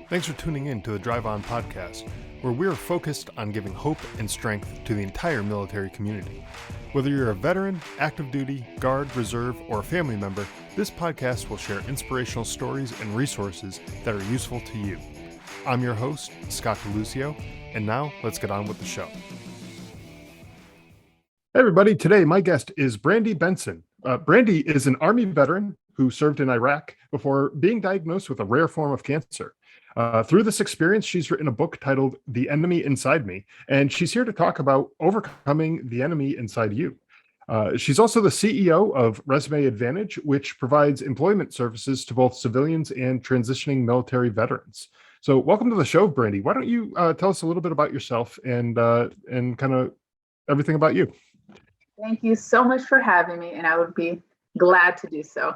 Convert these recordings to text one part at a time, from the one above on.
Thanks for tuning in to the Drive On podcast, where we're focused on giving hope and strength to the entire military community. Whether you're a veteran, active duty, guard, reserve, or a family member, this podcast will share inspirational stories and resources that are useful to you. I'm your host, Scott DeLucio, and now let's get on with the show. Hey everybody, today my guest is Brandi Benson. Brandi is an Army veteran who served in Iraq before being diagnosed with a rare form of cancer. Through this experience, she's written a book titled The Enemy Inside Me, and she's here to talk about overcoming the enemy inside you. She's also the CEO of Resume Advantage, which provides employment services to both civilians and transitioning military veterans. So welcome to the show, Brandi. Why don't you tell us a little bit about yourself and kind of everything about you? Thank you so much for having me, and I would be glad to do so.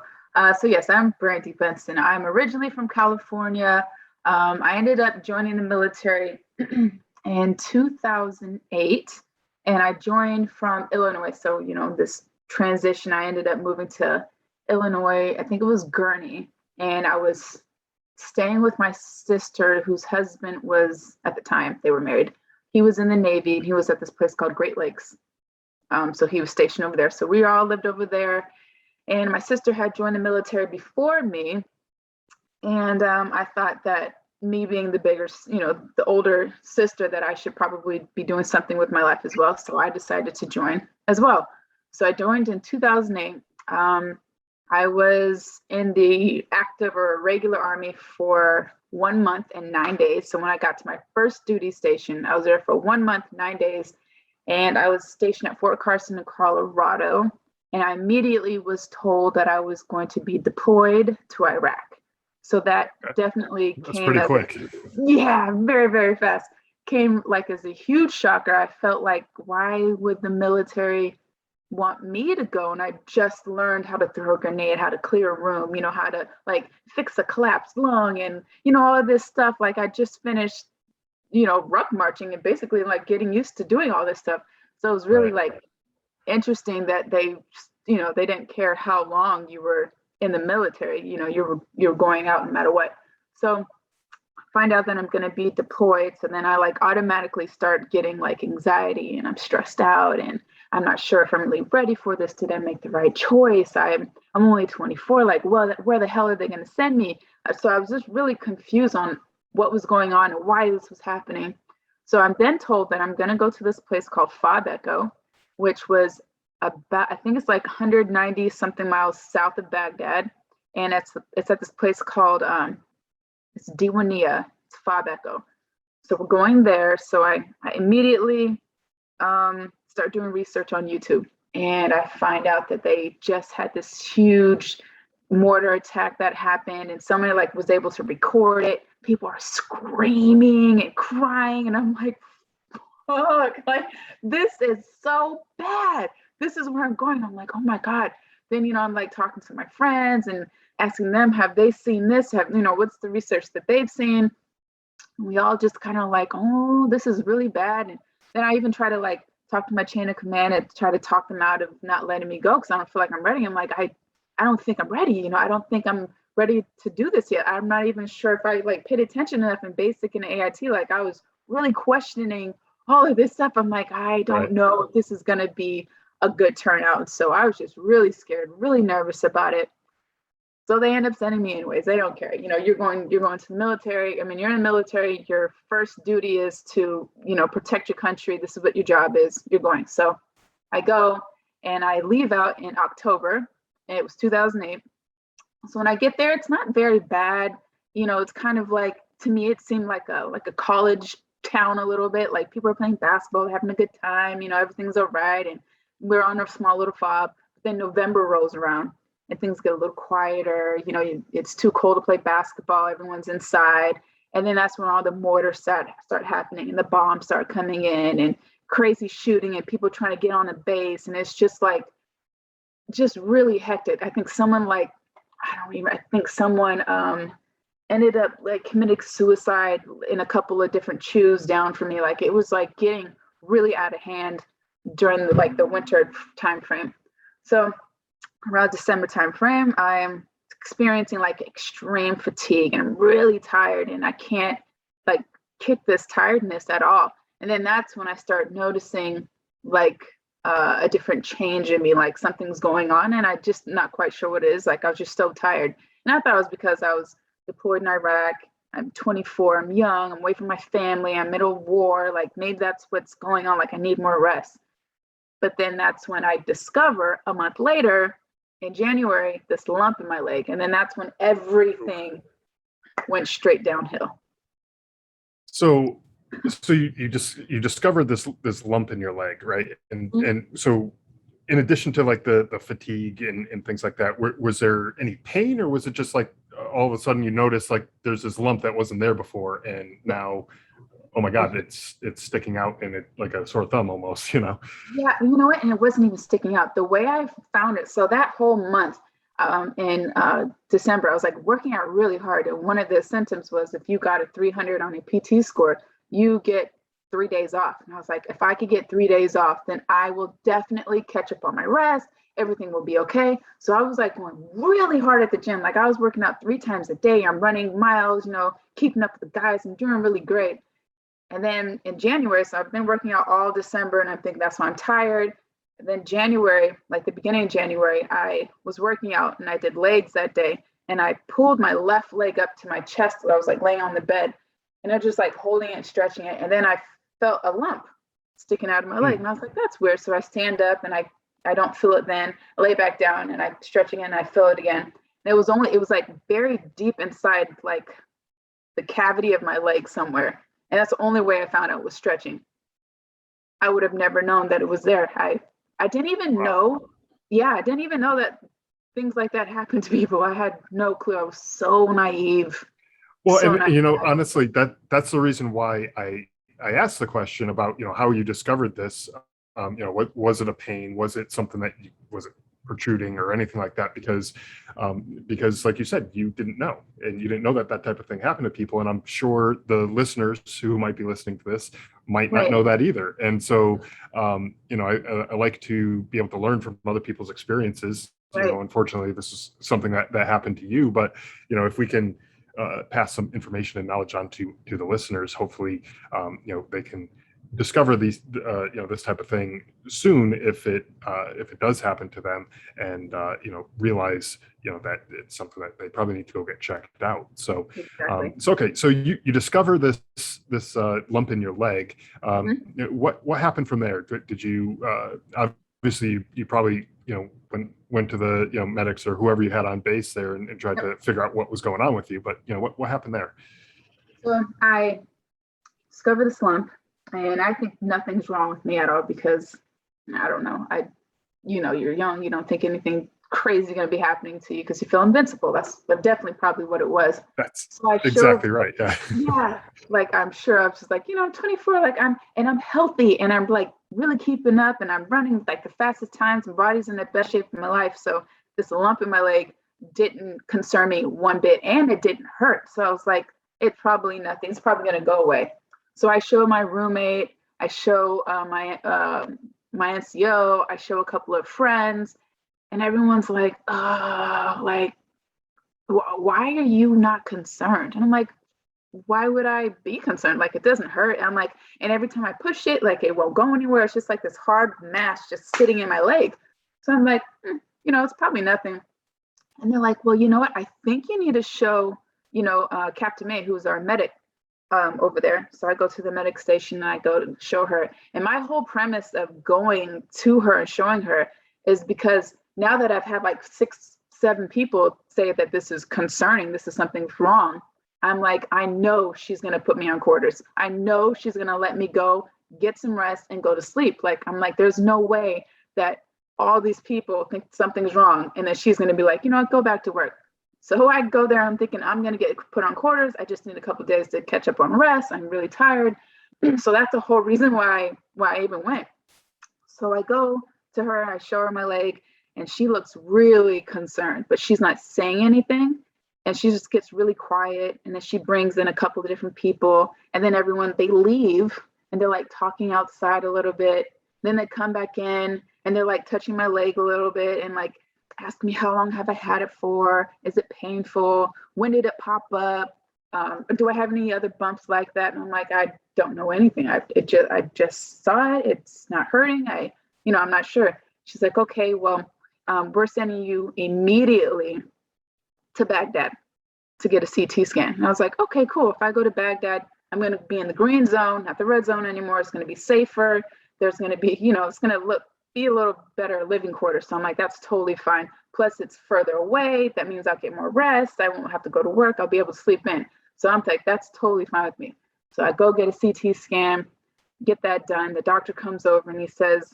Yes, I'm Brandi Benson. I'm originally from California. I ended up joining the military in 2008, and I joined from Illinois. So, this transition, I ended up moving to Illinois. I think it was Gurnee, and I was staying with my sister, whose husband was, at the time, they were married. He was in the Navy, and he was at this place called Great Lakes. So he was stationed over there. So we all lived over there, and my sister had joined the military before me. And I thought that me being the bigger, the older sister, that I should probably be doing something with my life as well. So I decided to join as well. So I joined in 2008. I was in the active or regular Army for 1 month and 9 days. So when I got to my first duty station, I was there for 1 month, 9 days. And I was stationed at Fort Carson in Colorado. And I immediately was told that I was going to be deployed to Iraq. So that definitely came pretty quick. Yeah, very, very fast. Came like as a huge shocker. I felt like, why would the military want me to go? And I just learned how to throw a grenade, how to clear a room, how to like fix a collapsed lung and, all of this stuff. Like I just finished, ruck marching and basically like getting used to doing all this stuff. So it was really like interesting that they didn't care how long you were in the military, you're going out no matter what. So find out that I'm going to be deployed. So then I like automatically start getting like anxiety and I'm stressed out and I'm not sure if I'm really ready for this. Did I make the right choice? I'm only 24. Like, well, where the hell are they going to send me? So I was just really confused on what was going on and why this was happening. So I'm then told that I'm going to go to this place called Fob Echo, which was about, I think it's like 190 something miles south of Baghdad. And it's at this place called, it's Diwania, it's Fob Echo. So we're going there. So I immediately start doing research on YouTube. And I find out that they just had this huge mortar attack that happened. And somebody like was able to record it. People are screaming and crying. And I'm like, fuck, like this is so bad. This is where I'm going. I'm like, oh my God. Then, I'm like talking to my friends and asking them, have they seen this? What's the research that they've seen? We all just kind of like, oh, this is really bad. And then I even try to like talk to my chain of command and try to talk them out of not letting me go because I don't feel like I'm ready. I'm like, I don't think I'm ready. I don't think I'm ready to do this yet. I'm not even sure if I like paid attention enough in basic and AIT. Like I was really questioning all of this stuff. I'm like, I don't know if this is going to be a good turnout. So I was just really scared, really nervous about it. So they end up sending me anyways. They don't care. You're going to the military. I mean, you're in the military. Your first duty is to, protect your country. This is what your job is. You're going. So I go and I leave out in October, and it was 2008. So when I get there, it's not very bad. It's kind of like, to me, it seemed like a college town a little bit. Like people are playing basketball, having a good time. Everything's all right. And we're on a small little fob. But then November rolls around and things get a little quieter. It's too cold to play basketball. Everyone's inside. And then that's when all the mortars start happening and the bombs start coming in and crazy shooting and people trying to get on the base. And it's just like, just really hectic. I think someone ended up like committing suicide in a couple of different chews down from me. Like it was like getting really out of hand during the winter time frame. So around December time frame, I'm experiencing like extreme fatigue and I'm really tired and I can't like kick this tiredness at all. And then that's when I start noticing like a different change in me, like something's going on and I just not quite sure what it is. Like I was just so tired. And I thought it was because I was deployed in Iraq. I'm 24, I'm young, I'm away from my family, I'm middle of war. Like maybe that's what's going on. Like I need more rest. But then that's when I discover a month later in January, this lump in my leg. And then that's when everything went straight downhill. So you just discovered this lump in your leg, right? And so in addition to like the fatigue and things like that, was there any pain, or was it just like all of a sudden you notice like there's this lump that wasn't there before and now, oh my God, it's sticking out and it like a sore thumb almost, you know? Yeah, you know what? And it wasn't even sticking out. The way I found it, so that whole month in December, I was like working out really hard. And one of the symptoms was if you got a 300 on a PT score, you get 3 days off. And I was like, if I could get 3 days off, then I will definitely catch up on my rest. Everything will be okay. So I was like going really hard at the gym. Like I was working out 3 times a day. I'm running miles, you know, keeping up with the guys and doing really great. And then in January, so I've been working out all December and I'm thinking that's why I'm tired. And then January, like the beginning of January, I was working out and I did legs that day. And I pulled my left leg up to my chest. I was like laying on the bed and I was just like holding it, stretching it. And then I felt a lump sticking out of my leg. And I was like, that's weird. So I stand up and I don't feel it then. I lay back down and I'm stretching it and I feel it again. And it was like buried deep inside like the cavity of my leg somewhere. And that's the only way I found out was stretching. I would have never known that it was there. I didn't even know. Yeah, I didn't even know that things like that happen to people. I had no clue. I was so naive. Well, so and naive. you know, honestly, that's the reason why I asked the question about, you know, how you discovered this. You know, what was it, a pain? Was it something that was it protruding or anything like that? Because like you said, you didn't know, and you didn't know that type of thing happened to people. And I'm sure the listeners who might be listening to this might not know that either. And so, you know, I like to be able to learn from other people's experiences. You know, unfortunately, this is something that happened to you, but you know, if we can pass some information and knowledge on to the listeners, hopefully, you know, they can discover these, you know, this type of thing soon if it does happen to them, and you know, realize, you know, that it's something that they probably need to go get checked out. So, so okay, so you discover this lump in your leg. What happened from there? Did you obviously you probably, you know, went to the, you know, medics or whoever you had on base there and tried to figure out what was going on with you, but you know, what happened there? So I discovered this lump. And I think nothing's wrong with me at all because I don't know. You know, you're young. You don't think anything crazy going to be happening to you because you feel invincible. That's definitely probably what it was. That's exactly right. Yeah. Yeah. Like I'm sure I was just like, you know, I'm 24. Like I'm healthy and I'm like really keeping up and I'm running like the fastest times and body's in the best shape of my life. So this lump in my leg didn't concern me one bit and it didn't hurt. So I was like, it's probably nothing. It's probably going to go away. So I show my roommate, I show my NCO, I show a couple of friends, and everyone's like, like, why are you not concerned? And I'm like, why would I be concerned? Like, it doesn't hurt. And I'm like, and every time I push it, like, it won't go anywhere. It's just like this hard mass just sitting in my leg. So I'm like, you know, it's probably nothing. And they're like, well, you know what? I think you need to show, you know, Captain May, who's our medic, over there. So I go to the medic station and I go to show her. And my whole premise of going to her and showing her is because now that I've had like 6-7 people say that this is concerning, this is something's wrong, I'm like, I know she's going to put me on quarters. I know she's going to let me go, get some rest and go to sleep. Like, I'm like, there's no way that all these people think something's wrong. And then she's going to be like, you know, go back to work. So I go there, I'm thinking I'm going to get put on quarters. I just need a couple of days to catch up on rest. I'm really tired. So that's the whole reason why I even went. So I go to her, I show her my leg, and she looks really concerned, but she's not saying anything. And she just gets really quiet. And then she brings in a couple of different people. And then everyone, they leave and they're like talking outside a little bit. Then they come back in and they're like touching my leg a little bit and like ask me how long have I had it for? Is it painful? When did it pop up? Do I have any other bumps like that? And I'm like, I don't know anything. I just saw it. It's not hurting. I'm not sure. She's like, okay, well, we're sending you immediately to Baghdad to get a CT scan. And I was like, okay, cool. If I go to Baghdad, I'm going to be in the green zone, not the red zone anymore. It's going to be safer. There's going to be, it's going to be a little better living quarters. So I'm like, that's totally fine. Plus, it's further away. That means I'll get more rest. I won't have to go to work. I'll be able to sleep in. So I'm like, that's totally fine with me. So I go get a CT scan, get that done. The doctor comes over and he says,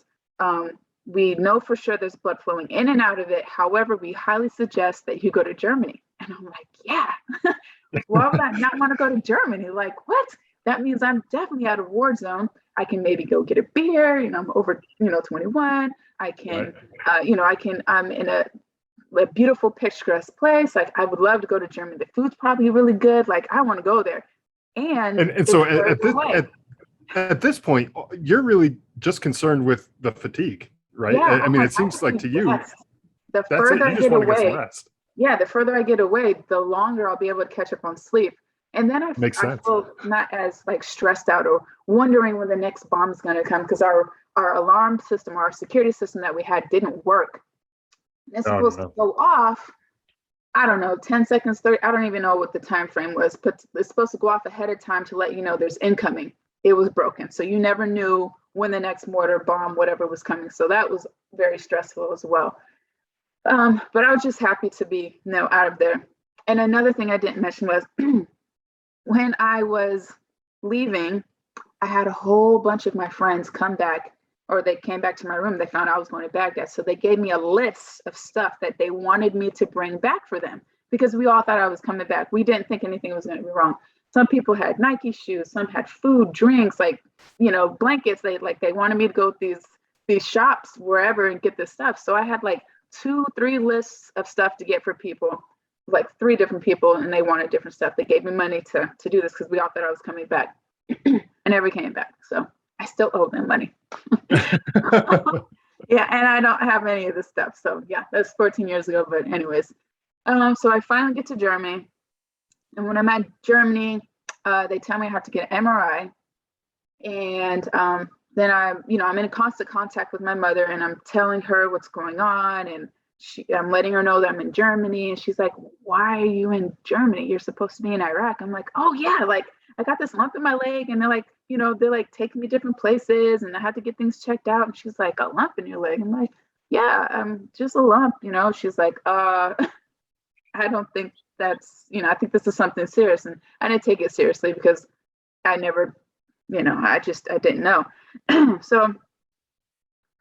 we know for sure there's blood flowing in and out of it. However, we highly suggest that you go to Germany. And I'm like, yeah, why would I not want to go to Germany? Like, what? That means I'm definitely out of war zone. I can maybe go get a beer. I'm over, 21. I can, I'm in a beautiful picturesque place. Like, I would love to go to Germany. The food's probably really good. Like, I want to go there. And so at this point, you're really just concerned with the fatigue, right? Yeah, I mean, it seems like to you, the further I get away, yeah, the further I get away, the longer I'll be able to catch up on sleep. And then I feel not as like stressed out or wondering when the next bomb is going to come, because our alarm system, our security system that we had didn't work. It's supposed to go off, I don't know, 10 seconds, 30, I don't even know what the time frame was, but it's supposed to go off ahead of time to let you know there's incoming. It was broken. So you never knew when the next mortar, bomb, whatever was coming. So that was very stressful as well. But I was just happy to be, out of there. And another thing I didn't mention was when I was leaving, I had a whole bunch of my friends come back, or they came back to my room. They found I was going to Baghdad. So they gave me a list of stuff that they wanted me to bring back for them, because we all thought I was coming back. We didn't think anything was going to be wrong. Some people had Nike shoes, some had food, drinks, like, blankets. They wanted me to go to these shops wherever and get this stuff. So I had like 2-3 lists of stuff to get for people, like 3 different people, and they wanted different stuff. They gave me money to do this because we all thought I was coming back. I never came back. So I still owe them money. Yeah, and I don't have any of this stuff. So yeah, that's 14 years ago. But anyways, so I finally get to Germany. And when I'm at Germany, they tell me I have to get an MRI. And then I'm in constant contact with my mother, and I'm telling her what's going on. And I'm letting her know that I'm in Germany. And she's like, why are you in Germany? You're supposed to be in Iraq. I'm like, oh yeah, like I got this lump in my leg, and they're like, they're like taking me different places, and I had to get things checked out. And she's like, a lump in your leg? I'm like, yeah, just a lump, She's like, I don't think that's, I think this is something serious. And I didn't take it seriously because I never, I didn't know. So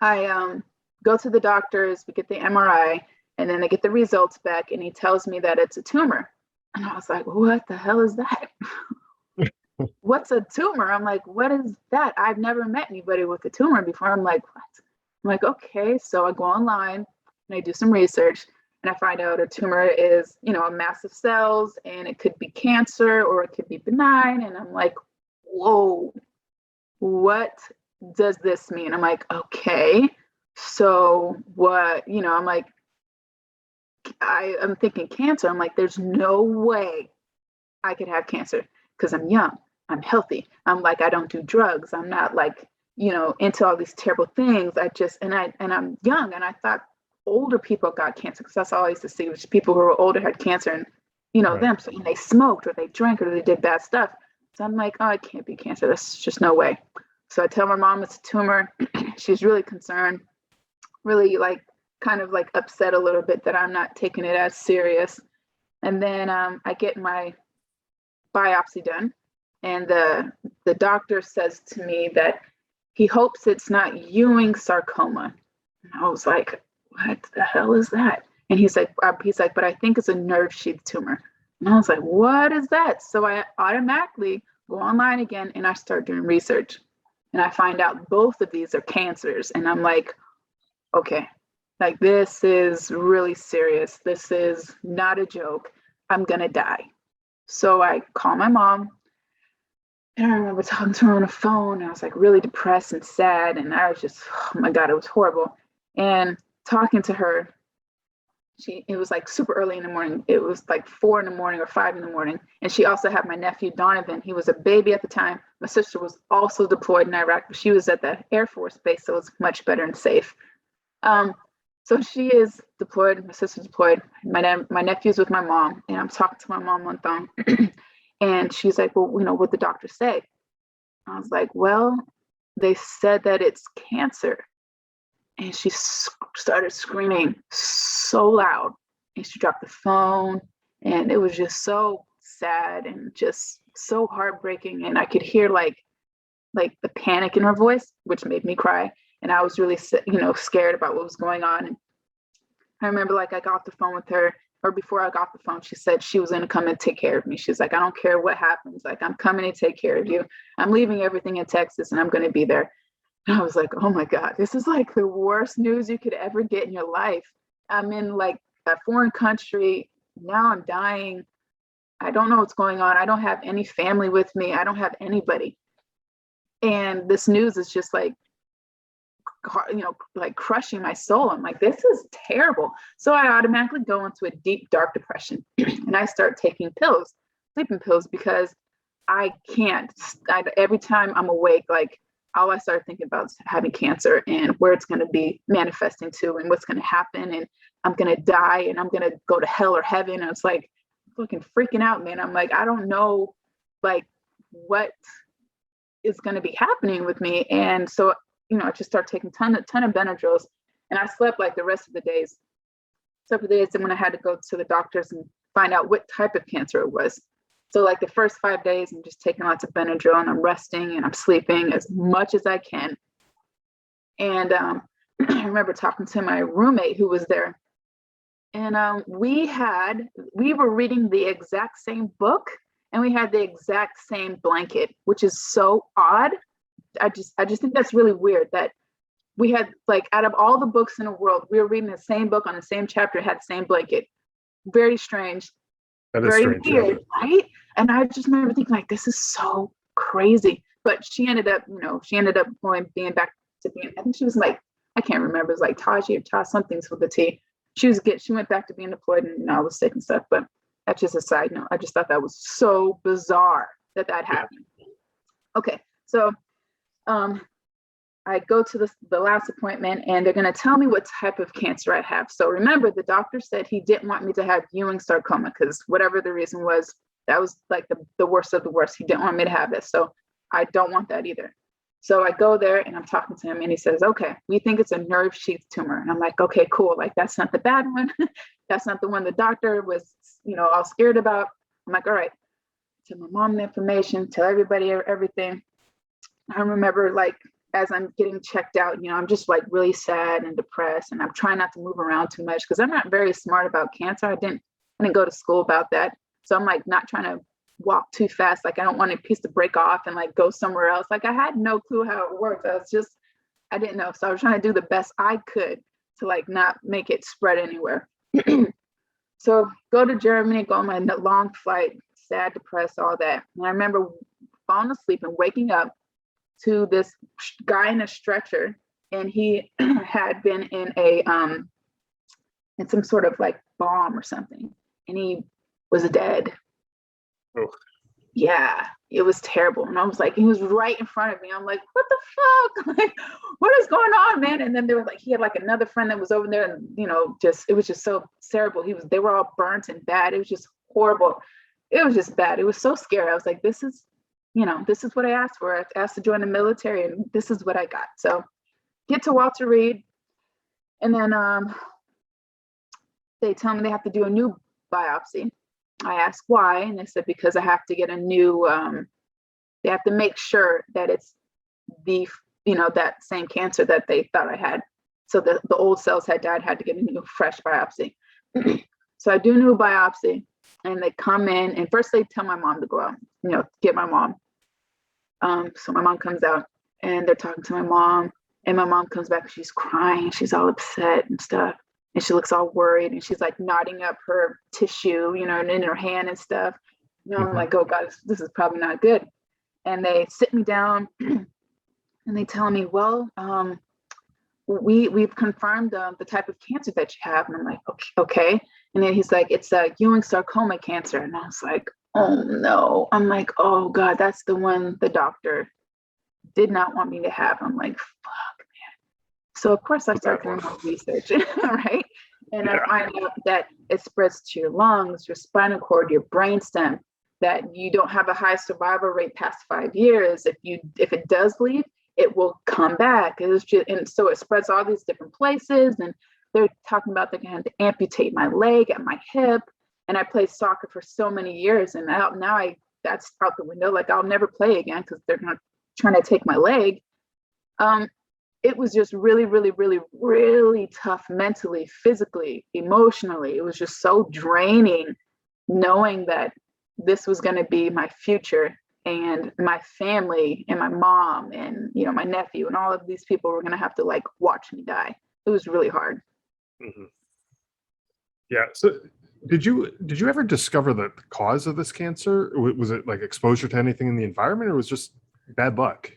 I go to the doctors, we get the MRI, and then I get the results back, and he tells me that it's a tumor. And I was like, what the hell is that? What's a tumor? I'm like, what is that? I've never met anybody with a tumor before. I'm like, what? I'm like, okay. So I go online and I do some research, and I find out a tumor is, a mass of cells, and it could be cancer or it could be benign. And I'm like, whoa, what does this mean? I'm like, okay, so what, I'm like, I'm thinking cancer. I'm like, there's no way I could have cancer because I'm young, I'm healthy. I'm like, I don't do drugs. I'm not like, into all these terrible things. And I'm young, and I thought older people got cancer, because that's all I used to see, was people who were older had cancer, and right. Them. So they smoked or they drank or they did bad stuff. So I'm like, oh, it can't be cancer. That's just no way. So I tell my mom it's a tumor. She's really concerned, really kind of upset a little bit that I'm not taking it as serious. And then I get my biopsy done, and the doctor says to me that he hopes it's not Ewing sarcoma. And I was like, what the hell is that? And he's like, but I think it's a nerve sheath tumor. And I was like, what is that? So I automatically go online again, and I start doing research, and I find out both of these are cancers. And I'm like, okay, this is really serious. This is not a joke. I'm gonna die. So I call my mom, and I remember talking to her on the phone. I was really depressed and sad, and I was just, oh my God, it was horrible. And talking to her, it was like super early in the morning. It was like 4 in the morning or 5 in the morning. And she also had my nephew, Donovan. He was a baby at the time. My sister was also deployed in Iraq, but she was at the Air Force base, so it was much better and safe. So she is deployed, my sister's deployed. My nephew's with my mom, and I'm talking to my mom on the phone. And she's like, well, what'd the doctor say? I was like, well, they said that it's cancer. And she started screaming so loud, and she dropped the phone, and it was just so sad and just so heartbreaking. And I could hear like the panic in her voice, which made me cry. And I was really, scared about what was going on. And I remember like I got off the phone with her, or before I got off the phone, she said she was going to come and take care of me. She's like, I don't care what happens. Like, I'm coming to take care of you. I'm leaving everything in Texas, and I'm going to be there. And I was like, oh my God, this is like the worst news you could ever get in your life. I'm in like a foreign country. Now I'm dying. I don't know what's going on. I don't have any family with me. I don't have anybody. And this news is just like, like crushing my soul. I'm like, this is terrible. So I automatically go into a deep, dark depression. And I start taking sleeping pills, because I can't. Every time I'm awake, like, all I started thinking about is having cancer and where it's going to be manifesting to and what's going to happen. And I'm going to die and I'm going to go to hell or heaven. And it's like fucking freaking out, man. I'm like, I don't know, like, what is going to be happening with me. And so, I just started taking ton of Benadryls, and I slept like the rest of the days, except for the days when I had to go to the doctors and find out what type of cancer it was. So like the first 5 days, I'm just taking lots of Benadryl, and I'm resting and I'm sleeping as much as I can. And I remember talking to my roommate who was there, and we were reading the exact same book, and we had the exact same blanket, which is so odd. I just think that's really weird that we had, like, out of all the books in the world, we were reading the same book on the same chapter, had the same blanket. Very strange. That is very strange, weird, yeah. Right? And I just remember thinking, like, this is so crazy. But she ended up being back to being, I think she was like, I can't remember, it was like Taji or Ta, something's with the T. She went back to being deployed, and I was sick and stuff. But that's just a side note. I just thought that was so bizarre that happened. Okay, so I go to the last appointment, and they're going to tell me what type of cancer I have. So remember, the doctor said he didn't want me to have Ewing sarcoma, because whatever the reason was, that was like the worst of the worst. He didn't want me to have this. So I don't want that either. So I go there, and I'm talking to him, and he says, okay, we think it's a nerve sheath tumor. And I'm like, okay, cool. Like, that's not the bad one. That's not the one the doctor was, all scared about. I'm like, all right, tell my mom the information, tell everybody everything. I remember, like, as I'm getting checked out, I'm just like really sad and depressed, and I'm trying not to move around too much, because I'm not very smart about cancer. I didn't go to school about that. So I'm like not trying to walk too fast. Like, I don't want a piece to break off and like go somewhere else. Like, I had no clue how it worked. I didn't know. So I was trying to do the best I could to like not make it spread anywhere. So go to Germany, go on my long flight, sad, depressed, all that. And I remember falling asleep and waking up to this guy in a stretcher, and he had been in in some sort of like bomb or something, and he was dead. Oh. Yeah, it was terrible. And I was like, he was right in front of me. I'm like, what the fuck? Like, what is going on, man? And then there was like, he had like another friend that was over there, and it was just so terrible. They were all burnt and bad. It was just horrible. It was just bad. It was so scary. I was like, this is what I asked for. I asked to join the military, and this is what I got. So get to Walter Reed, and then they tell me they have to do a new biopsy. I asked why, and they said because I have to get a new, they have to make sure that it's that same cancer that they thought I had. So the old cells had died, had to get a new fresh biopsy. So I do a new biopsy, and they come in, and first they tell my mom to go out, get my mom. So my mom comes out, and they're talking to my mom, and my mom comes back, she's crying, she's all upset and stuff. And she looks all worried, and she's like knotting up her tissue, and in her hand and stuff. I'm like, oh God, this is probably not good. And they sit me down, and they tell me, well, we've confirmed the type of cancer that you have. And I'm like, okay. And then he's like, it's a Ewing sarcoma cancer. And I was like, oh no. I'm like, oh God, that's the one the doctor did not want me to have. I'm like, fuck, man. So of course I start doing my research, right? And I find out that it spreads to your lungs, your spinal cord, your brainstem, that you don't have a high survival rate past 5 years. If it does leave, it will come back. And so it spreads all these different places. And they're talking about they're going to amputate my leg and my hip. And I played soccer for so many years, and now that's out the window. Like I'll never play again because they're not trying to take my leg. It was just really, really, really, really tough mentally, physically, emotionally. It was just so draining knowing that this was going to be my future, and my family and my mom and, you know, my nephew and all of these people were going to have to like watch me die. It was really hard. Mm-hmm. Yeah. So did you ever discover the cause of this cancer? Was it like exposure to anything in the environment, or was it just bad luck?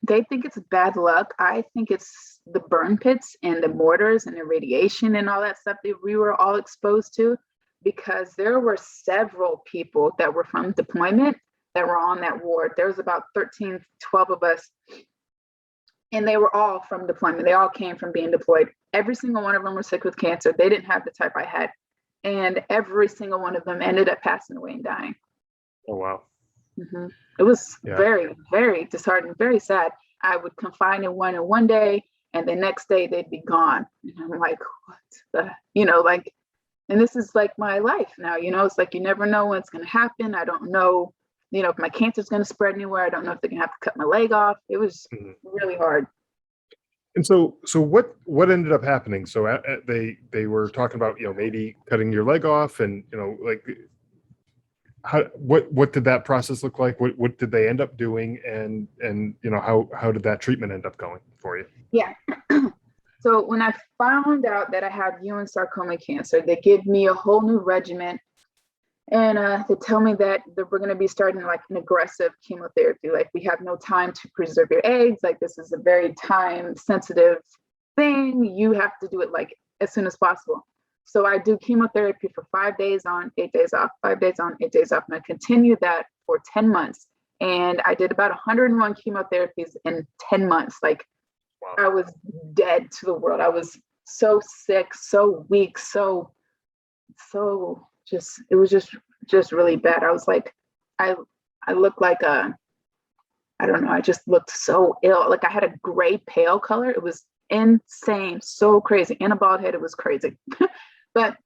They think it's bad luck. I think it's the burn pits and the mortars and the radiation and all that stuff that we were all exposed to, because there were several people that were from deployment that were on that ward. There was about 13, 12 of us, and they were all from deployment. They all came from being deployed. Every single one of them were sick with cancer. They didn't have the type I had. And every single one of them ended up passing away and dying. Oh, wow. Mm-hmm. It was very, very disheartening, very sad. I would confine in one day, and the next day they'd be gone. And I'm like, what the, you know, like, and this is like my life now, you know, it's like, you never know when it's going to happen. I don't know, you know, if my cancer's going to spread anywhere. I don't know if they're going to have to cut my leg off. It was really hard. And so what ended up happening? So they were talking about, you know, maybe cutting your leg off, and, you know, like, what did that process look like? What did they end up doing? And you know, how did that treatment end up going for you? Yeah. So when I found out that I had Ewing sarcoma cancer, they gave me a whole new regimen, and they tell me that we're going to be starting like an aggressive chemotherapy. Like, we have no time to preserve your eggs. Like, this is a very time sensitive thing. You have to do it like as soon as possible. So I do chemotherapy for 5 days on, 8 days off, 5 days on, 8 days off. And I continued that for 10 months. And I did about 101 chemotherapies in 10 months. Like, wow. I was dead to the world. I was so sick, so weak, so just, it was just really bad. I was like, I looked like I don't know, I just looked so ill. Like, I had a gray pale color. It was insane, so crazy. And a bald head, it was crazy. But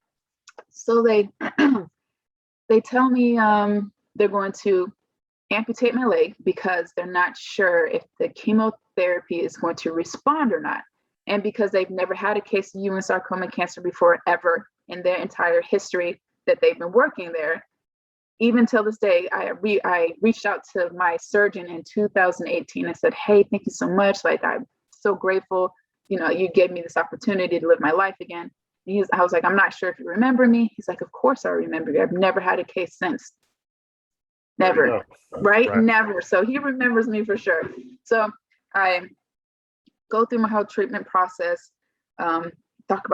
so they tell me they're going to amputate my leg because they're not sure if the chemotherapy is going to respond or not. And because they've never had a case of Ewing sarcoma cancer before, ever in their entire history that they've been working there. Even till this day, I reached out to my surgeon in 2018. I said, hey, thank you so much. Like, I'm so grateful. You know, you gave me this opportunity to live my life again. I was like, I'm not sure if you remember me. He's like, of course I remember you. I've never had a case since. Never, right? Never. So he remembers me for sure. So I go through my whole treatment process. They talk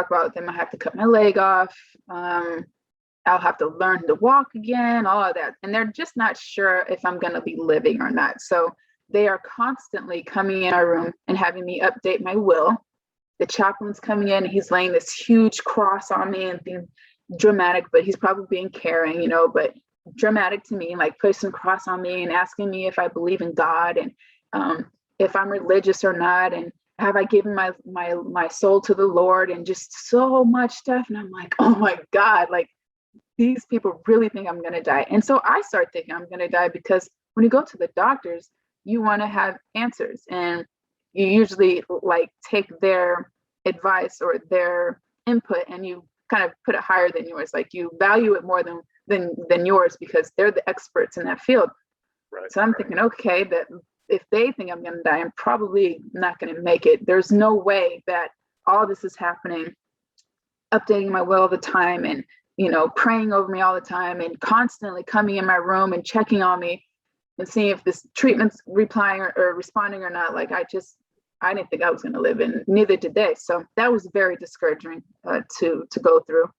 about them. I have to cut my leg off. I'll have to learn to walk again, all of that. And they're just not sure if I'm going to be living or not. So they are constantly coming in our room and having me update my will. The chaplain's coming in, and he's laying this huge cross on me and being dramatic, but he's probably being caring, you know, but dramatic to me, like placing a cross on me and asking me if I believe in God, and if I'm religious or not, and have I given my soul to the Lord, and just so much stuff. And I'm like, oh my God, like, these people really think I'm going to die. And so I start thinking I'm going to die, because when you go to the doctors, you want to have answers, and you usually like take their advice or their input, and you kind of put it higher than yours. Like, you value it more than yours, because they're the experts in that field. Right, so I'm thinking, okay, that if they think I'm going to die, I'm probably not going to make it. There's no way that all this is happening, updating my will all the time, and, you know, praying over me all the time, and constantly coming in my room and checking on me and seeing if this treatment's replying or responding or not. Like, I didn't think I was going to live, and neither did they. So that was very discouraging to go through.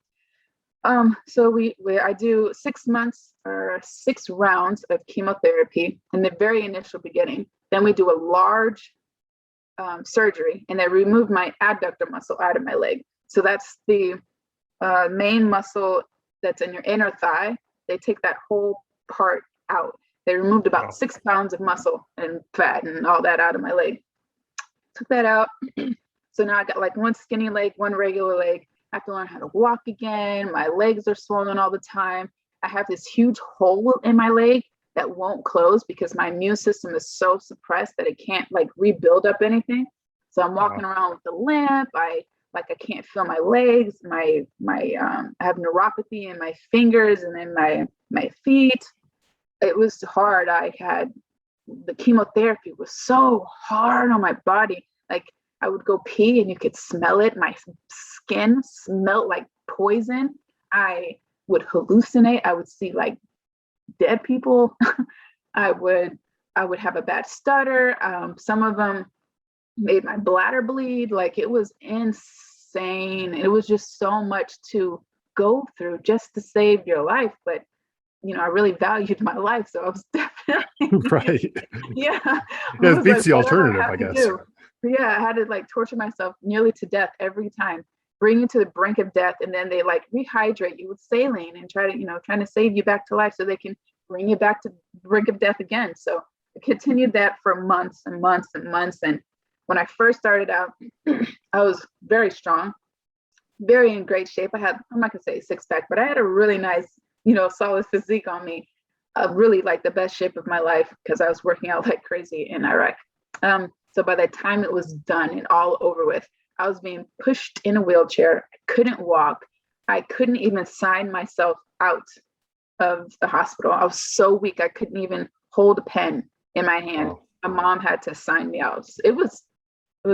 So I do 6 months or 6 rounds of chemotherapy in the very initial beginning. Then we do a large surgery, and they removed my adductor muscle out of my leg. So that's the main muscle that's in your inner thigh. They take that whole part out. They removed about 6 pounds of muscle and fat and all that out of my leg. Took that out. So now I got like one skinny leg, one regular leg. I have to learn how to walk again. My legs are swollen all the time. I have this huge hole in my leg that won't close because my immune system is so suppressed that it can't like rebuild up anything. So I'm walking around with a limp. I can't feel my legs. I have neuropathy in my fingers and in my feet. It was hard. The chemotherapy was so hard on my body. Like I would go pee and you could smell it. My skin smelled like poison. I would hallucinate. I would see like dead people. I would have a bad stutter. Some of them made my bladder bleed. Like it was insane. It was just so much to go through just to save your life. But I really valued my life, so I was definitely right. Yeah, It beats the alternative, I guess. Yeah, I had to like torture myself nearly to death every time, bring you to the brink of death, and then they like rehydrate you with saline and trying to save you back to life so they can bring you back to the brink of death again. So I continued that for months and months and months. And when I first started out, I was very strong, very in great shape. I'm not gonna say six pack, but I had a really nice, solid physique on me. Really like the best shape of my life because I was working out like crazy in Iraq. So by the time it was done and all over with, I was being pushed in a wheelchair. I couldn't walk. I couldn't even sign myself out of the hospital. I was so weak. I couldn't even hold a pen in my hand. My mom had to sign me out. It was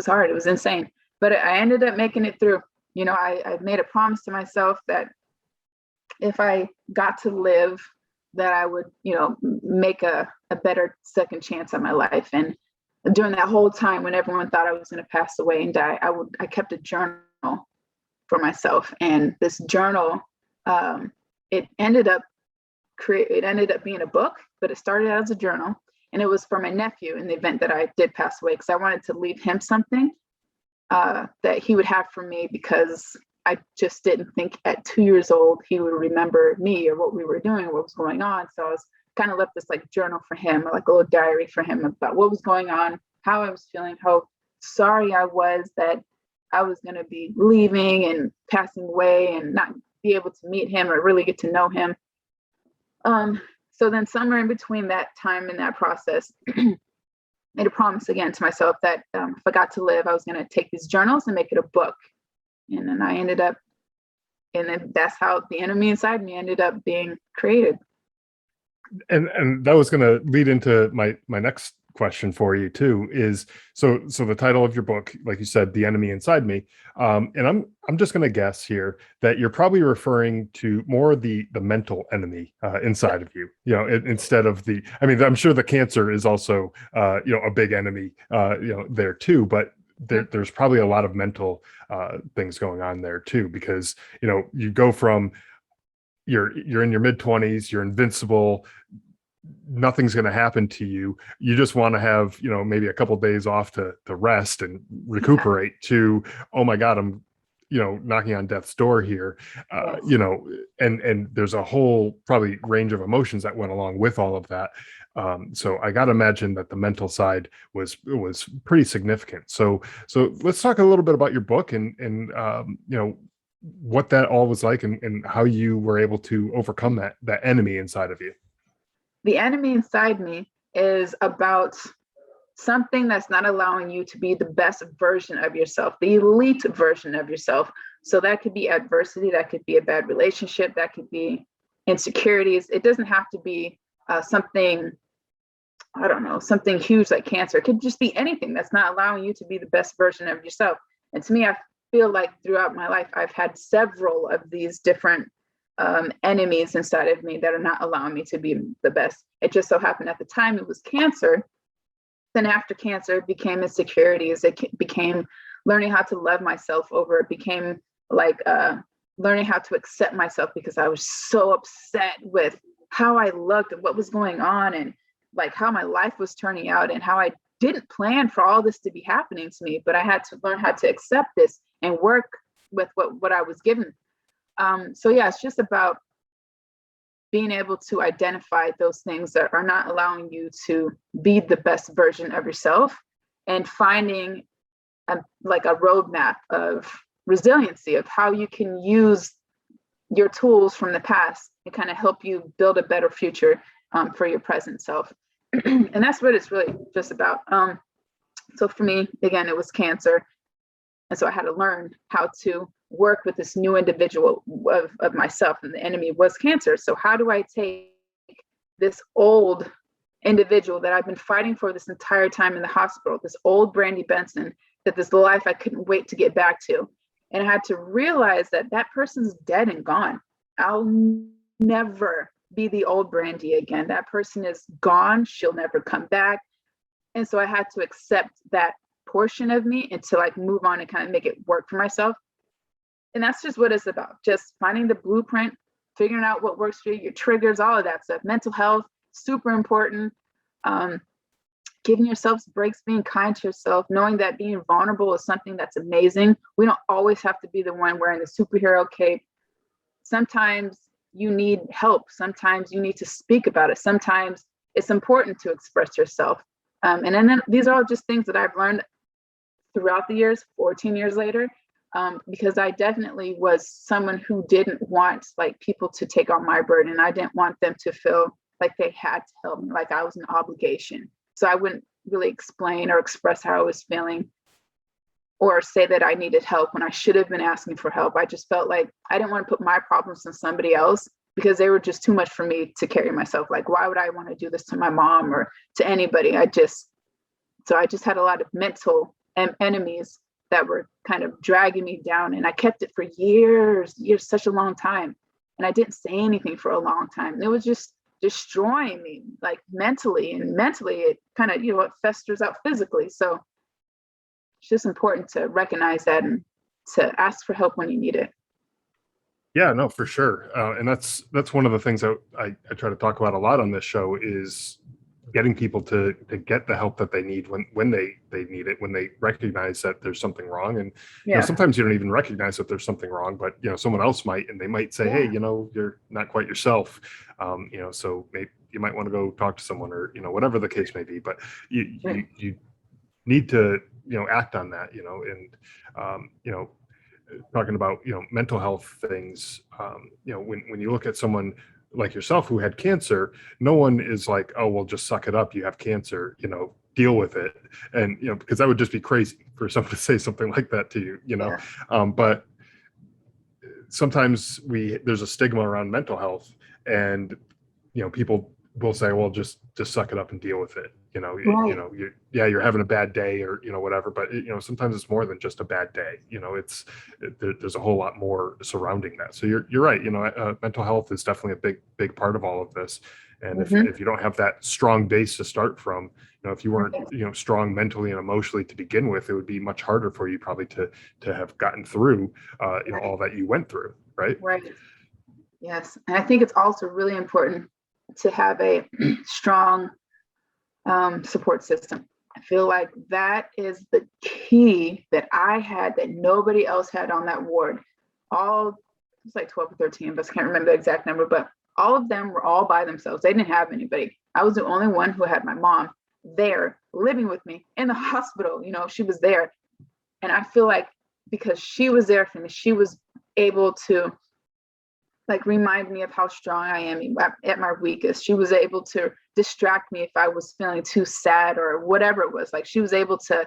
hard. It was insane. But I ended up making it through. I made a promise to myself that if I got to live, that I would, make a better second chance at my life. And during that whole time when everyone thought I was going to pass away and die, I kept a journal for myself. And this journal, it ended up being a book, but it started out as a journal. And it was for my nephew in the event that I did pass away, because I wanted to leave him something that he would have for me, because I just didn't think at 2 years old he would remember me or what we were doing or what was going on. So I was kind of left this like journal for him, like a little diary for him about what was going on, how I was feeling, how sorry I was that I was going to be leaving and passing away and not be able to meet him or really get to know him. So then somewhere in between that time and that process, made a promise again to myself that if I got to live, I was going to take these journals and make it a book. And then then that's how the enemy inside me ended up being created. And that was going to lead into my next question for you too, is so the title of your book, like you said, The Enemy Inside Me. And I'm just going to guess here that you're probably referring to more the mental enemy inside of you, instead of I'm sure the cancer is also, a big enemy, there too, but there's probably a lot of mental things going on there too, because, you go from you're in your mid-20s, you're invincible, nothing's going to happen to you. You just want to have, maybe a couple of days off to rest and recuperate, to, oh my God, I'm, knocking on death's door here, and there's a whole probably range of emotions that went along with all of that. So I got to imagine that the mental side was pretty significant. So let's talk a little bit about your book and what that all was like and how you were able to overcome that enemy inside of you. The enemy inside me is about something that's not allowing you to be the best version of yourself, the elite version of yourself. So that could be adversity, that could be a bad relationship, that could be insecurities. It doesn't have to be something huge like cancer. It could just be anything that's not allowing you to be the best version of yourself. And to me, I feel like throughout my life, I've had several of these different enemies inside of me that are not allowing me to be the best. It just so happened at the time it was cancer. Then after cancer, it became insecurities. It became learning how to love myself over. It became like learning how to accept myself, because I was so upset with how I looked and what was going on, and like how my life was turning out, and how I didn't plan for all this to be happening to me, but I had to learn how to accept this and work with what I was given. So yeah, it's just about being able to identify those things that are not allowing you to be the best version of yourself, and finding like a roadmap of resiliency, of how you can use your tools from the past and kind of help you build a better future for your present self. And that's what it's really just about. So for me, again, it was cancer. And so I had to learn how to work with this new individual of myself, and the enemy was cancer. So how do I take this old individual that I've been fighting for this entire time in the hospital, this old Brandi Benson, that this life I couldn't wait to get back to, and I had to realize that that person's dead and gone. I'll never be the old Brandi again. That person is gone. She'll never come back. And so I had to accept that portion of me and to like move on and kind of make it work for myself. And that's just what it's about. Just finding the blueprint, figuring out what works for you, your triggers, all of that stuff. Mental health, super important. Giving yourself breaks, being kind to yourself, knowing that being vulnerable is something that's amazing. We don't always have to be the one wearing the superhero cape. Sometimes you need help. Sometimes you need to speak about it. Sometimes it's important to express yourself. And then these are all just things that I've learned throughout the years, 14 years later, because I definitely was someone who didn't want like people to take on my burden. I didn't want them to feel like they had to help me, like I was an obligation. So I wouldn't really explain or express how I was feeling or say that I needed help when I should have been asking for help. I just felt like I didn't want to put my problems on somebody else, because they were just too much for me to carry myself. Like, why would I want to do this to my mom or to anybody? I just had a lot of mental enemies that were kind of dragging me down. And I kept it for years, such a long time. And I didn't say anything for a long time. And it was just destroying me, like mentally, and mentally it kind of, it festers out physically. So it's just important to recognize that and to ask for help when you need it. Yeah, no, for sure. And that's one of the things that I try to talk about a lot on this show, is getting people to get the help that they need when they need it, when they recognize that there's something wrong. And sometimes you don't even recognize that there's something wrong, but someone else might, and they might say, hey, you're not quite yourself. So maybe you might want to go talk to someone, or whatever the case may be. But you need to act on that. Talking about mental health things, when you look at someone like yourself who had cancer, no one is like, oh well, just suck it up, you have cancer, deal with it. And because that would just be crazy for someone to say something like that to you. But sometimes there's a stigma around mental health, and people will say, well, just suck it up and deal with it. You're having a bad day, or whatever, but sometimes it's more than just a bad day. There's a whole lot more surrounding that. So you're right. Mental health is definitely a big part of all of this. And if you don't have that strong base to start from, if you weren't strong mentally and emotionally to begin with, it would be much harder for you probably to have gotten through all that you went through. Right. Yes. And I think it's also really important to have a strong support system. I feel like that is the key that I had that nobody else had on that ward. It's like 12 or 13 of us, can't remember the exact number, but all of them were all by themselves. They didn't have anybody. I was the only one who had my mom there living with me in the hospital. She was there. And I feel like because she was there for me, she was able to like remind me of how strong I am at my weakest. She was able to distract me if I was feeling too sad or whatever it was. Like she was able to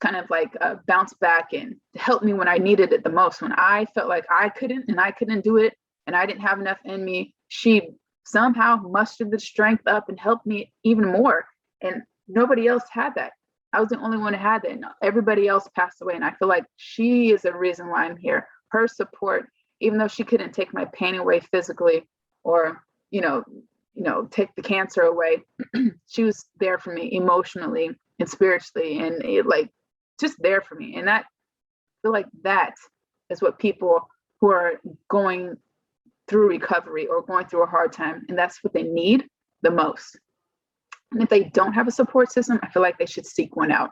kind of like bounce back and help me when I needed it the most. When I felt like I couldn't do it and I didn't have enough in me, she somehow mustered the strength up and helped me even more. And nobody else had that. I was the only one who had that. And everybody else passed away. And I feel like she is the reason why I'm here. Her support, even though she couldn't take my pain away physically or, take the cancer away, she was there for me emotionally and spiritually, and it like just there for me. And that, I feel like that is what people who are going through recovery or going through a hard time, and that's what they need the most. And if they don't have a support system, I feel like they should seek one out.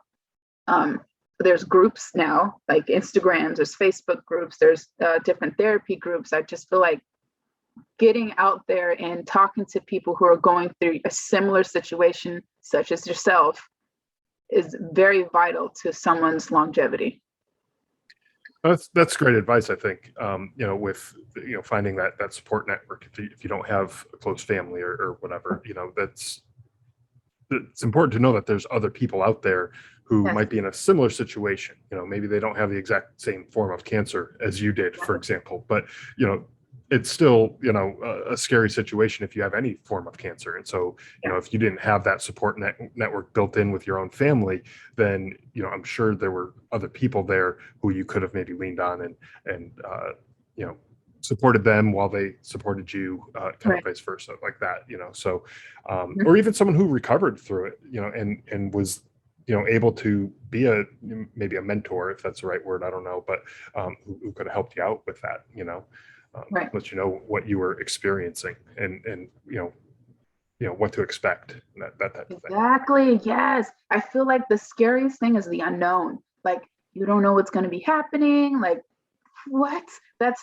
There's groups now, like Instagrams, there's Facebook groups, there's different therapy groups. I just feel like getting out there and talking to people who are going through a similar situation, such as yourself, is very vital to someone's longevity. That's great advice, I think. With finding that support network. If you don't have a close family or whatever, it's important to know that there's other people out there who Yes. might be in a similar situation. Maybe they don't have the exact same form of cancer as you did, for example, but it's still a scary situation if you have any form of cancer. And so if you didn't have that support network built in with your own family, then I'm sure there were other people there who you could have maybe leaned on and supported them while they supported you, kind of vice versa, like that. So or even someone who recovered through it, and was able to be maybe a mentor, if that's the right word, I don't know, but who could have helped you out with that, let you know what you were experiencing and what to expect, that type of thing. Exactly. Yes. I feel like the scariest thing is the unknown. Like, you don't know what's going to be happening. Like, what? That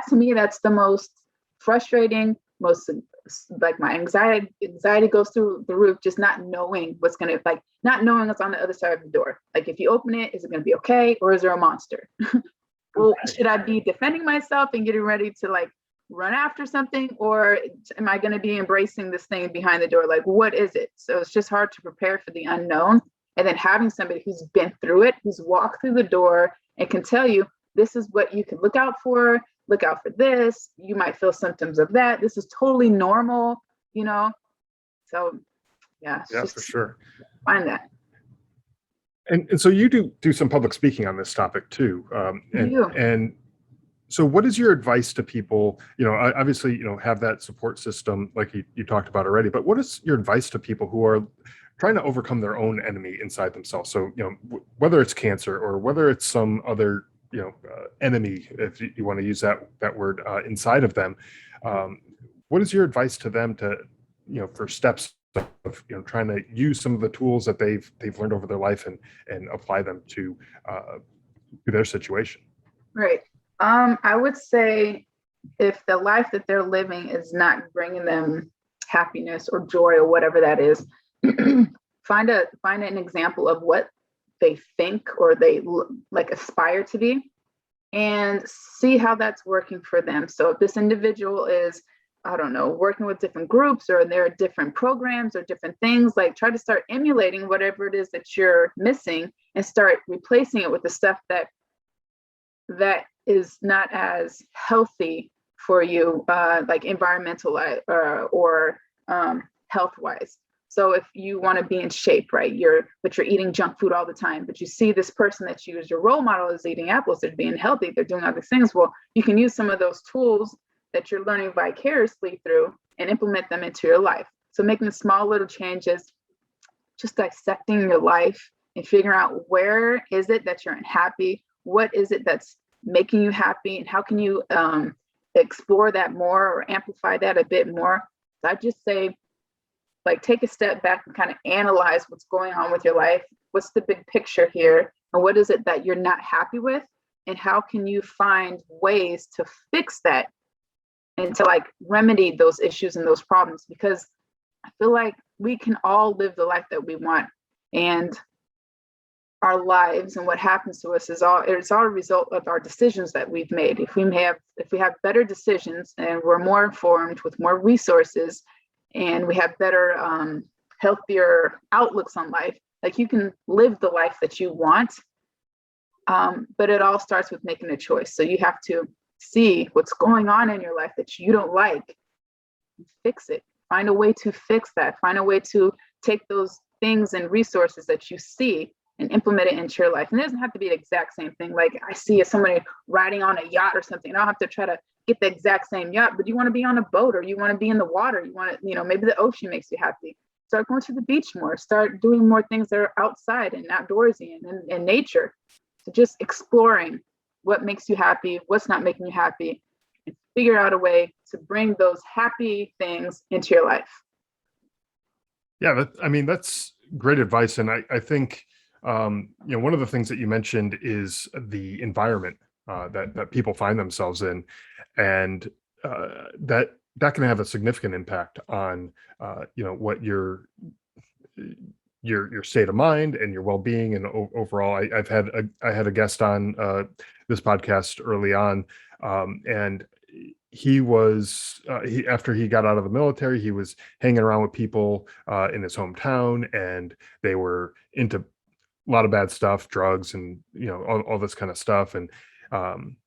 to me, that's the most frustrating, most, like, my anxiety goes through the roof, just not knowing what's going to, like, not knowing what's on the other side of the door. Like, if you open it, is it going to be okay? Or is there a monster? Well, should I be defending myself and getting ready to, like, run after something, or am I going to be embracing this thing behind the door? Like, what is it? So it's just hard to prepare for the unknown. And then having somebody who's been through it, who's walked through the door and can tell you, this is what you can look out for this. You might feel symptoms of that. This is totally normal, So yeah, for sure. Find that. And so you do some public speaking on this topic too. And so what is your advice to people, obviously, have that support system like you talked about already, but what is your advice to people who are trying to overcome their own enemy inside themselves? So, whether it's cancer or whether it's some other, enemy, if you want to use that word, inside of them, what is your advice to them to, for steps of trying to use some of the tools that they've learned over their life and apply them to their situation? Right. I would say if the life that they're living is not bringing them happiness or joy or whatever that is, find an example of what they think or they like aspire to be, and see how that's working for them. So if this individual is, I don't know, working with different groups, or there are different programs or different things, like, try to start emulating whatever it is that you're missing and start replacing it with the stuff that is not as healthy for you, like environmental or health wise. So if you want to be in shape, right, but you're eating junk food all the time, but you see this person that you as your role model is eating apples, they're being healthy, they're doing all these things. Well, you can use some of those tools that you're learning vicariously through and implement them into your life. So making small little changes, just dissecting your life and figuring out where is it that you're unhappy, what is it that's making you happy, and how can you explore that more or amplify that a bit more. So I just say, like, take a step back and kind of analyze what's going on with your life. What's the big picture here? And what is it that you're not happy with? And how can you find ways to fix that and to, like, remedy those issues and those problems? Because I feel like we can all live the life that we want, and our lives and what happens to us it's all a result of our decisions that we've made. If we have better decisions and we're more informed with more resources, and we have better, healthier outlooks on life, like, you can live the life that you want. But it all starts with making a choice. So you have to see what's going on in your life that you don't like, fix it, find a way to fix that, find a way to take those things and resources that you see and implement it into your life. And it doesn't have to be the exact same thing. Like, I see somebody riding on a yacht or something, I don't have to try to get the exact same yacht, but you want to be on a boat, or you want to be in the water, you want to, maybe the ocean makes you happy. start going to the beach more, start doing more things that are outside and outdoorsy and nature. So just exploring what makes you happy, what's not making you happy, and figure out a way to bring those happy things into your life. Yeah, that's great advice. And I think, one of the things that you mentioned is the environment that people find themselves in, and that can have a significant impact on, what your state of mind and your well-being and overall. I had a guest on this podcast early on, and he was after he got out of the military, he was hanging around with people in his hometown, and they were into a lot of bad stuff, drugs, and all this kind of stuff. And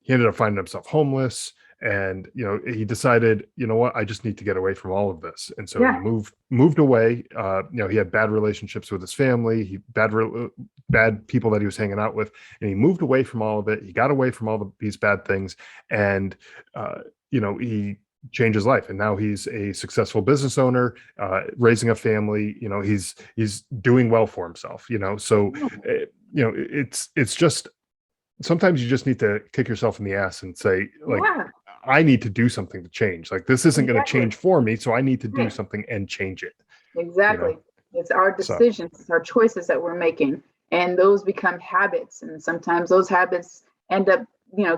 he ended up finding himself homeless, and he decided, what, I just need to get away from all of this. And so Yeah. he moved away. He had bad relationships with his family, bad people that he was hanging out with, and he moved away from all of it. He got away from these bad things, and he changed his life, and now he's a successful business owner, raising a family. He's doing well for himself. So it's just, sometimes you just need to kick yourself in the ass and say, like, Yeah. I need to do something to change. Like, this isn't going to Exactly. change for me, so I need to do Right. something and change it. Exactly. It's our So decisions, it's our choices that we're making, and those become habits. And sometimes those habits end up,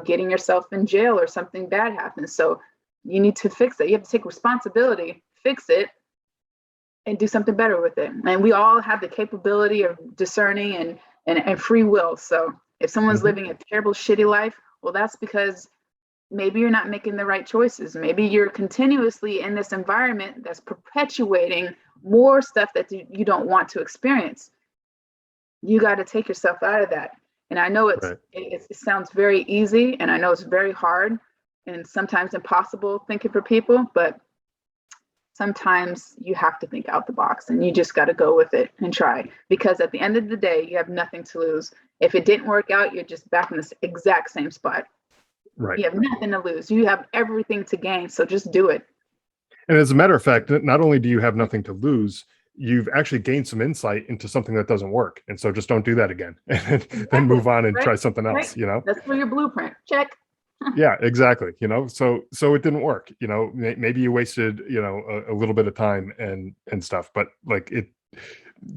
getting yourself in jail or something bad happens. So you need to fix it. You have to take responsibility, fix it, and do something better with it. And we all have the capability of discerning and free will. So if someone's mhm. living a terrible, shitty life, well, that's because maybe you're not making the right choices. Maybe you're continuously in this environment that's perpetuating more stuff that you don't want to experience. You got to take yourself out of that. And I know Right. it sounds very easy, and I know it's very hard and sometimes impossible thinking for people, but sometimes you have to think out the box, and you just got to go with it and try, because at the end of the day, you have nothing to lose. If it didn't work out, you're just back in this exact same spot. Right. You have nothing to lose. You have everything to gain. So just do it. And as a matter of fact, not only do you have nothing to lose, you've actually gained some insight into something that doesn't work. And so just don't do that again, and then Exactly. move on and Right. try something Right. else. That's for your blueprint. Check. Yeah, exactly. So it didn't work. Maybe you wasted, a little bit of time and stuff, but like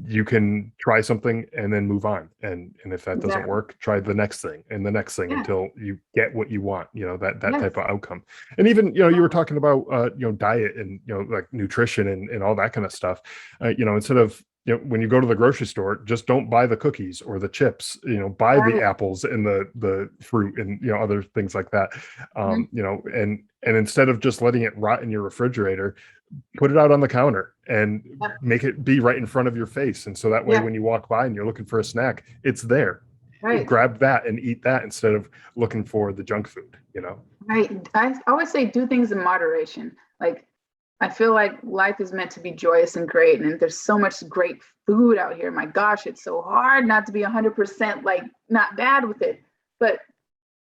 you can try something and then move on. And if that doesn't Exactly. work, try the next thing and the next thing Yeah. until you get what you want, that Yes. type of outcome. And even, you were talking about, diet and, like nutrition and all that kind of stuff. Instead of, when you go to the grocery store, just don't buy the cookies or the chips, buy the Right. apples and the fruit and, other things like that. Mhm. And instead of just letting it rot in your refrigerator, put it out on the counter and Yeah. make it be right in front of your face. And so that way, Yeah. when you walk by and you're looking for a snack, it's there. Right. Grab that and eat that instead of looking for the junk food. Right. I always say do things in moderation. Like, I feel like life is meant to be joyous and great, and there's so much great food out here. My gosh, it's so hard not to be 100% like not bad with it. But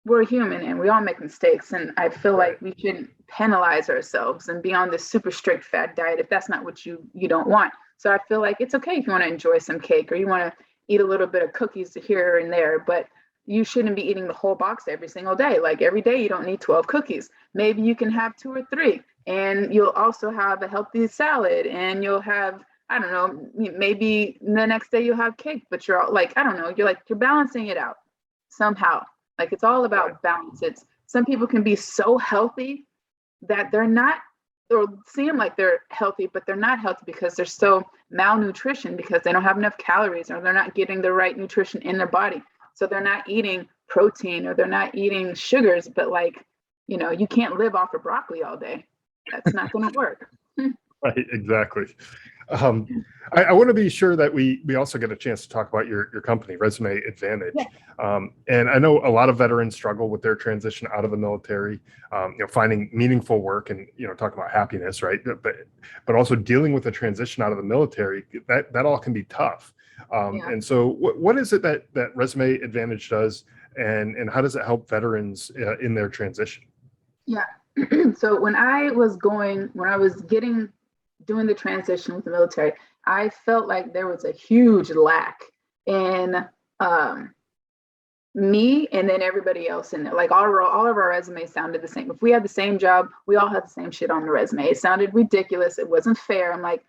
we're human and we all make mistakes. And I feel Right. like we shouldn't penalize ourselves and be on this super strict fat diet if that's not what you don't want. So I feel like it's okay if you want to enjoy some cake or you want to eat a little bit of cookies here and there, but you shouldn't be eating the whole box every single day. Like every day, you don't need 12 cookies. Maybe you can have 2 or 3, and you'll also have a healthy salad, and you'll have, I don't know, maybe the next day you'll have cake, but you're all, like, I don't know, you're balancing it out somehow. Like, it's all Right. about balance. It's some people can be so healthy that they're not, or seem like they're healthy, but they're not healthy because they're so malnutrition, because they don't have enough calories, or they're not getting the right nutrition in their body. So they're not eating protein, or they're not eating sugars, but like, you can't live off of broccoli all day. That's not going to work. Right, exactly. Um, I want to be sure that we also get a chance to talk about your company, Resume Advantage. Yeah. And I know a lot of veterans struggle with their transition out of the military, finding meaningful work and, talk about happiness, right? But also dealing with the transition out of the military, that all can be tough. Yeah. And so what is it that Resume Advantage does, and how does it help veterans in their transition? Yeah. So when I was getting doing the transition with the military, I felt like there was a huge lack in me and then everybody else in it. Like all of our resumes sounded the same. If we had the same job, we all had the same shit on the resume. It sounded ridiculous. It wasn't fair. I'm like,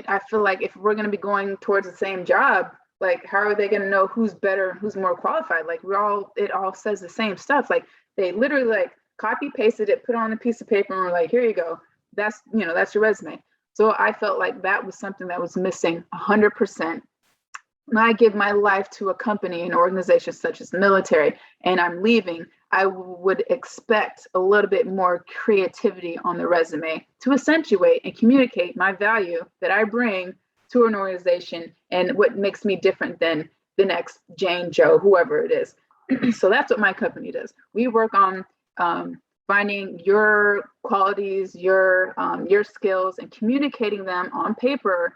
I feel like if we're going to be going towards the same job, like how are they going to know who's better, who's more qualified? Like it all says the same stuff. Like they literally like copy pasted it, put it on a piece of paper, and we're like, here you go. That's your resume. So I felt like that was something that was missing 100%. When I give my life to a company, an organization such as the military, and I'm leaving, I would expect a little bit more creativity on the resume to accentuate and communicate my value that I bring to an organization and what makes me different than the next Jane, Joe, whoever it is. So that's what my company does. We work on finding your qualities, your skills, and communicating them on paper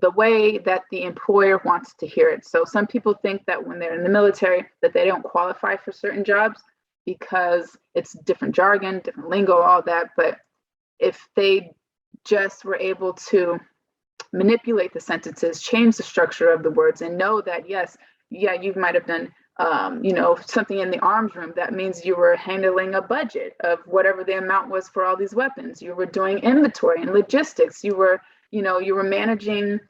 the way that the employer wants to hear it. So some people think that when they're in the military that they don't qualify for certain jobs because it's different jargon, different lingo, all that. But if they just were able to manipulate the sentences, change the structure of the words, and know that, yes, yeah, you might have done something in the arms room. That means you were handling a budget of whatever the amount was for all these weapons. You were doing inventory and logistics. You were managing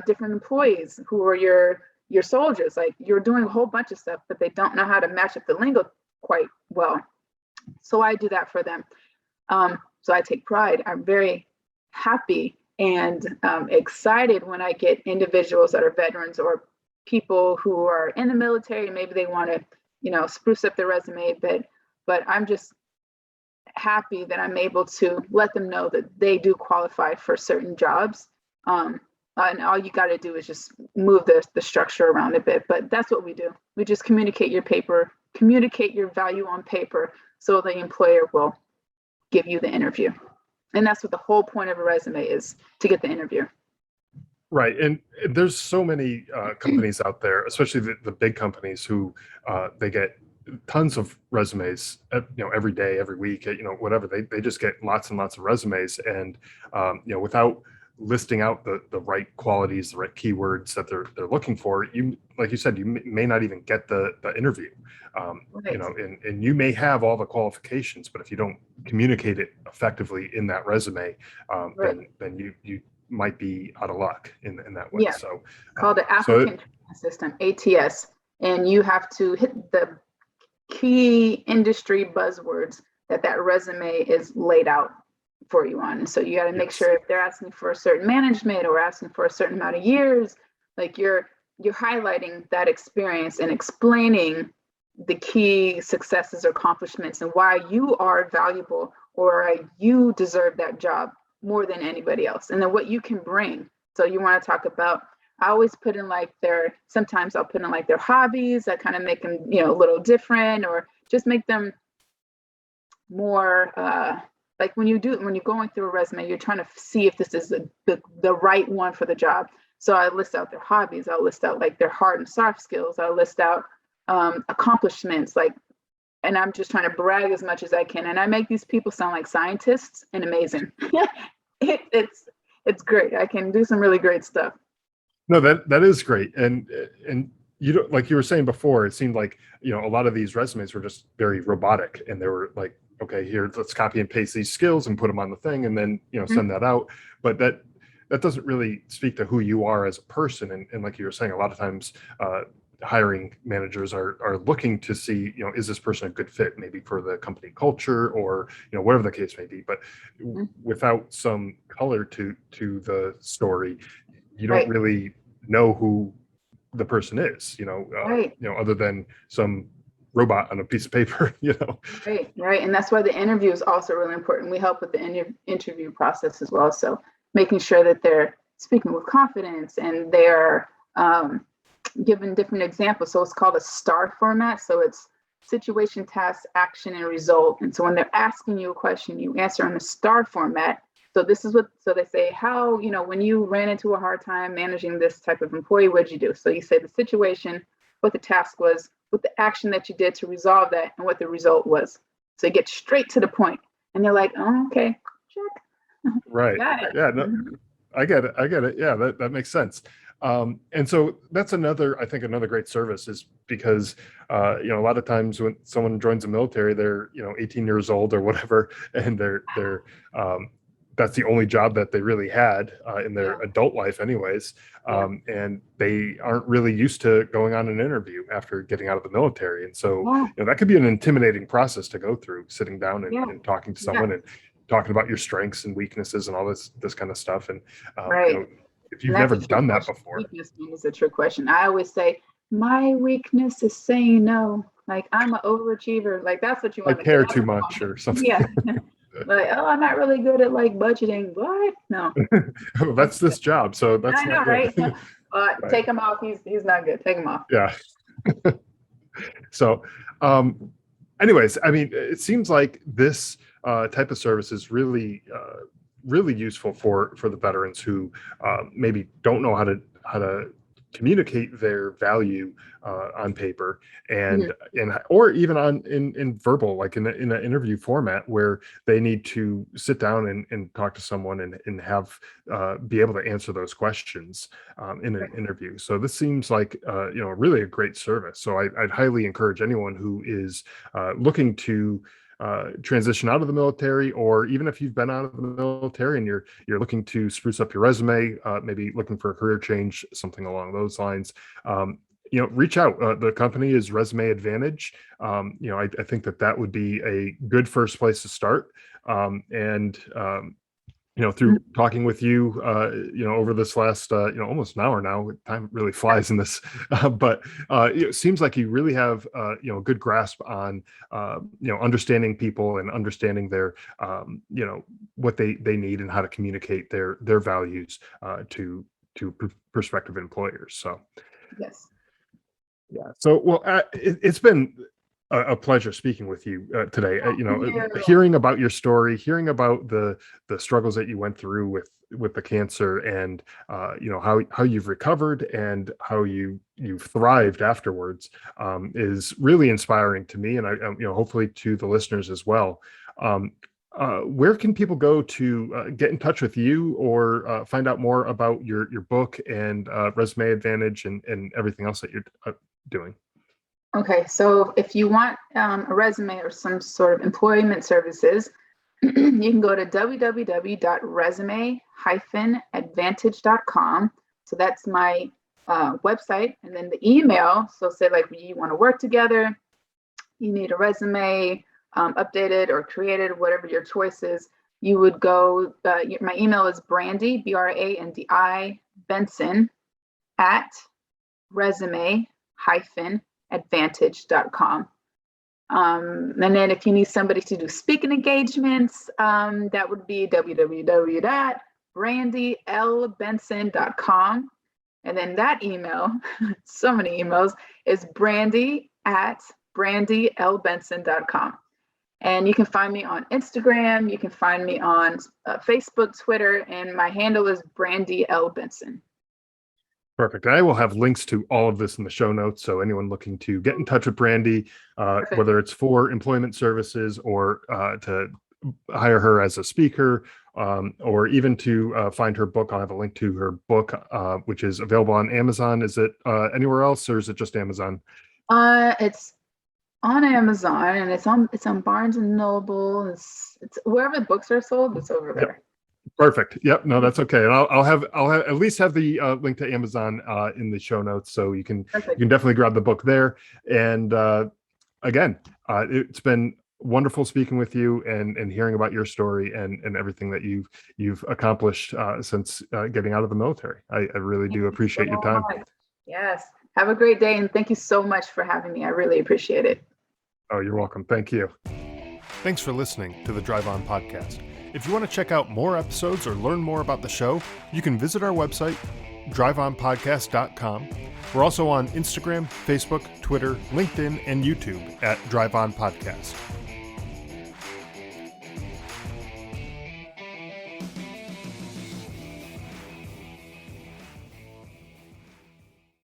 different employees who were your soldiers. Like you're doing a whole bunch of stuff, but they don't know how to match up the lingo quite well. So I do that for them. So I take pride. I'm very happy and excited when I get individuals that are veterans or people who are in the military. Maybe they want to, spruce up their resume a bit, but I'm just happy that I'm able to let them know that they do qualify for certain jobs. And all you got to do is just move the structure around a bit. But that's what we do. We just communicate your value on paper so the employer will give you the interview. And that's what the whole point of a resume is, to get the interview. Right. And there's so many companies out there, especially the big companies who they get tons of resumes, every day, every week, whatever. They just get lots and lots of resumes. And, without listing out the right qualities, the right keywords that they're looking for, like you said, you may not even get the interview. Right. And you may have all the qualifications, but if you don't communicate it effectively in that resume, right, then you might be out of luck in that way. Yeah. So called the applicant system, ATS, and you have to hit the key industry buzzwords that resume is laid out for you on. And so you got to make sure if they're asking for a certain management or asking for a certain amount of years, like you're highlighting that experience and explaining the key successes or accomplishments and why you are valuable or you deserve that job more than anybody else, and then what you can bring. So you want to talk about, I always put in sometimes I'll put in like their hobbies that kind of make them, a little different, or just make them more like when you're going through a resume, you're trying to see if this is the right one for the job. So I list out their hobbies. I'll list out like their hard and soft skills. I'll list out accomplishments, and I'm just trying to brag as much as I can. And I make these people sound like scientists and amazing. It's great. I can do some really great stuff. No, that is great. And like you were saying before, it seemed like, a lot of these resumes were just very robotic, and they were like, okay, here, let's copy and paste these skills and put them on the thing and then, send that out. But that doesn't really speak to who you are as a person. And like you were saying, a lot of times, hiring managers are looking to see, is this person a good fit, maybe for the company culture or, whatever the case may be. But without some color to the story, you don't really know who the person is, other than some robot on a piece of paper, Right. And that's why the interview is also really important. We help with the interview process as well. So making sure that they're speaking with confidence and they're given different examples. So it's called a STAR format. So it's situation, task, action, and result. And so when they're asking you a question, you answer in a STAR format. So so they say, how, when you ran into a hard time managing this type of employee, what did you do? So you say the situation, what the task was, what the action that you did to resolve that, and what the result was. So you get straight to the point. And they're like, oh, okay, check. Right. Got it. Yeah, no, I get it. I get it. Yeah, that makes sense. And so that's I think another great service is because, a lot of times when someone joins the military, they're, 18 years old or whatever, and um, that's the only job that they really had in their Yeah. adult life anyways. Yeah. And they aren't really used to going on an interview after getting out of the military. And so, Yeah. that could be an intimidating process to go through, sitting down Yeah. and talking to Yeah. someone and talking about your strengths and weaknesses and all this kind of stuff. And Right. if And you've that's never a trick done that question. before, Weakness thing is a trick question. I always say, my weakness is saying no. Like, I'm an overachiever. Like, that's what you I want to say. care That's too what you much want or to- something. Yeah. Like, oh, I'm not really good at like budgeting. What? No. Oh, that's this job, so that's I know, not right? good. Right. Take him off. He's not good. Take him off. Yeah. So, anyways, I mean, it seems like this type of service is really useful for the veterans who maybe don't know how to communicate their value on paper and or even in verbal, like in an interview format where they need to sit down and talk to someone and have be able to answer those questions in an interview. So this seems like really a great service. So I'd highly encourage anyone who is looking to transition out of the military, or even if you've been out of the military and you're looking to spruce up your resume, maybe looking for a career change, something along those lines. Reach out. The company is Resume Advantage. I think that would be a good first place to start. And through talking with you, over this last, almost an hour now, time really flies in this, but it seems like you really have, a good grasp on, understanding people and understanding their, what they need and how to communicate their values to prospective employers. So, Yes. yeah. So, well, it's been a pleasure speaking with you today. Hearing about your story, hearing about the struggles that you went through with the cancer, and how you've recovered and how you've thrived afterwards, is really inspiring to me, and I hopefully to the listeners as well. Where can people go to get in touch with you or find out more about your book and Resume Advantage and everything else that you're doing? Okay, so if you want a resume or some sort of employment services, you can go to www.resume-advantage.com. So that's my website. And then the email, so say like you want to work together, you need a resume updated or created, whatever your choice is, you would go, my email is Brandi, Brandi, Benson @resume-advantage.com. And then if you need somebody to do speaking engagements, that would be www.brandylbenson.com. And then that email, so many emails, is brandi@brandylbenson.com. And you can find me on Instagram. You can find me on Facebook, Twitter, and my handle is Brandi L. Benson. Perfect. I will have links to all of this in the show notes. So anyone looking to get in touch with Brandi, whether it's for employment services or to hire her as a speaker, or even to find her book, I'll have a link to her book, which is available on Amazon. Is it anywhere else, or is it just Amazon? It's on Amazon, and it's on Barnes and Noble. It's wherever books are sold. It's over there. Yep. Perfect. Yep. No, that's okay. And I'll have at least have the link to Amazon in the show notes, so you can definitely grab the book there. And again, it's been wonderful speaking with you and hearing about your story and everything that you've accomplished since getting out of the military. I really do appreciate your time. Yes. Have a great day, and thank you so much for having me. I really appreciate it. Oh, you're welcome. Thank you. Thanks for listening to the Drive On Podcast. If you want to check out more episodes or learn more about the show, you can visit our website, driveonpodcast.com. We're also on Instagram, Facebook, Twitter, LinkedIn, and YouTube at Drive On Podcast.